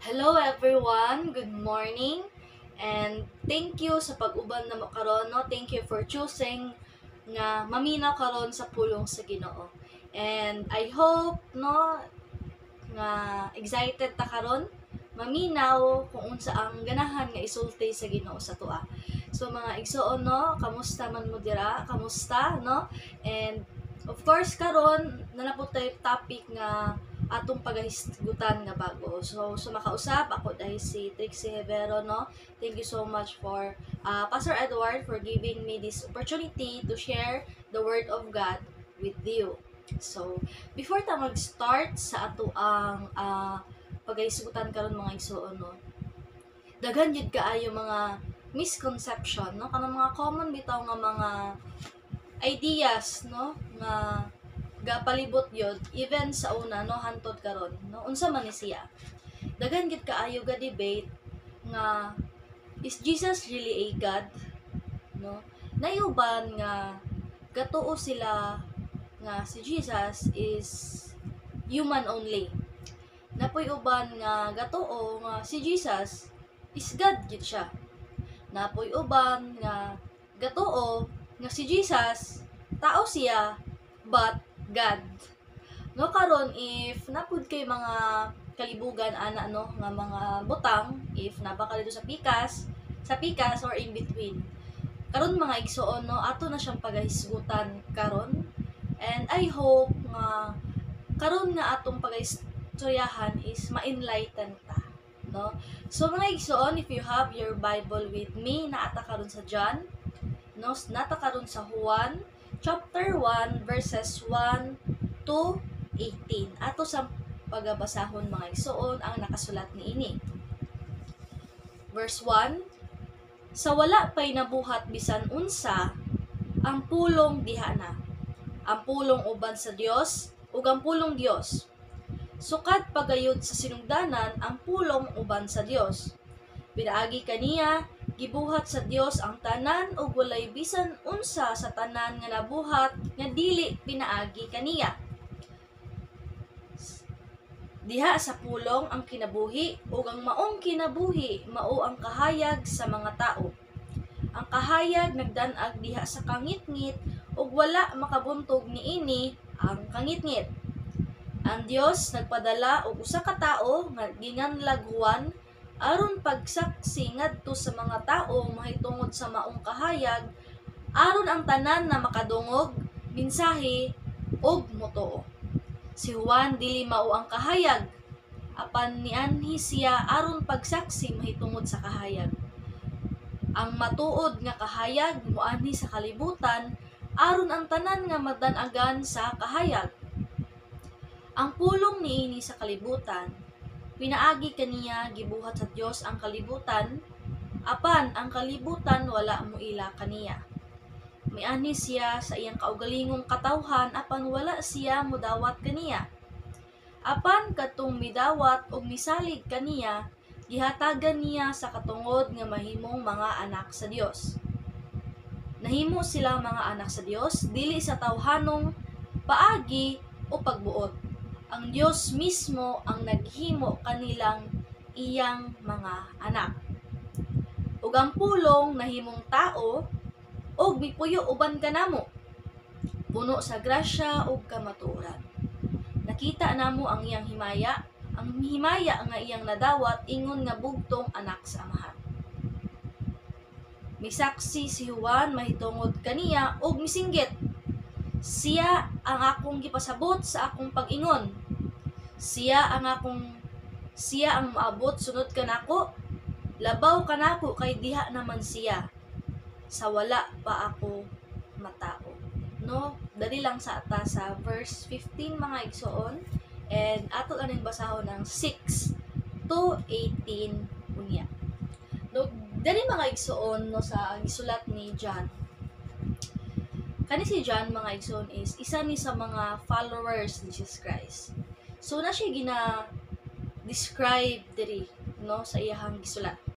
Hello everyone, good morning, and thank you sa pag-uban na mo karon, no? Thank you for choosing nga maminaw karon sa pulong sa Ginoo. And I hope no nga excited ta karon maminaw kung unsa ang ganahan nga isulti sa Ginoo sa tua. So mga igsoon no, kamusta man mo dira? Kamusta no? And of course karon nanapod tayo topic nga atong pagahisgutan nga bago. So makausap ako dahil si Trixie Hevero no. Thank you so much for Pastor Edward for giving me this opportunity to share the word of God with you. So before ta mag-start sa ato ang pagahisgutan karon mga igsoon no. Daghan jud kaayo mga misconception no kanang mga common bitaw nga mga ideas no nga gapalibot yun even sa una no hantod karon no unsa man ni siya daghan gid kaayo ga debate nga is Jesus really a God no nayuban nga gatuo sila nga si Jesus is human only napoy uban nga gatuo nga si Jesus is God gid siya napoy uban nga gatuo nga si Jesus tao siya but God. No karon if napud kay mga kalibugan ana no nga mga butang if nabaka dito sa pikas or in between. Karon mga igsoon no ato na siyang pagahisgutan karon and I hope nga karon nga atong pagaistoryahan is ma-enlighten ta no. So mga igsoon if you have your Bible with me naata karon sa John no nata karon sa Juan chapter 1 verses 1 to 18. Ato sa pagabasahon mga igsoon ang nakasulat niini. Verse 1, sa wala pay nabuhat bisan unsa ang pulong diha na. Ang pulong uban sa Dios ug ang pulong Dios. Sukad pagayod sa sinugdanan ang pulong uban sa Dios. Pinaagi kaniya gibuhat sa Dios ang tanan ug walay bisan unsa sa tanan nga nabuhat nga dili pinaagi kaniya. Diha sa pulong ang kinabuhi ug ang maong kinabuhi mao ang kahayag sa mga tao. Ang kahayag nagdan-ag diha sa kangitngit ug wala makabuntog niini ang kangitngit. Ang Dios nagpadala og usa ka tawo nga ginganlag Juan aron pagsaksi ngadto sa mga tawo mahitungod sa maong kahayag aron ang tanan na makadungog mensahe ug motoo. Si Juan dili mao ang kahayag apan nianhi siya aron pagsaksi mahitungod sa kahayag. Ang matuod nga kahayag moanhi sa kalibutan aron ang tanan nga madan-agan sa kahayag. Ang pulong niini sa kalibutan pinaagi kaniya gibuhat sa Dios ang kalibutan apan ang kalibutan wala moila kaniya. Miani siya sa iyang kaugalingong katawhan apan wala siya modawat kaniya. Apan katong midawat og misalig kaniya gihatagan niya sa katungod nga mahimong mga anak sa Dios. Nahimo sila mga anak sa Dios dili sa tawhanong paagi o pagbuot. Ang Diyos mismo ang naghimo kanilang iyang mga anak. Ug ang pulong nahimong tao ug mipuyo uban kanamo. Puno sa grasya ug kamatuoran. Nakita namo ang iyang himaya, nga iyang nadawat ingon nga bugtong anak sa amahan. Misaksi si Juan mahitungod kaniya ug misinggit. Siya ang akong gipasabot sa akong pag-ingon. Siya ang maabot sunod kanako. Labaw kanako kay diha naman siya. Sa wala pa ako matao. No, dali lang sa ata sa verse 15 mga igsoon and ato aning basahon ng 6 to 18 unya. No, dali mga igsoon no sa gisulat ni John. Kani si John mga igsoon is isa ni sa mga followers ni Jesus Christ. So na siya gina-describe diri no sa iyahang gisulat.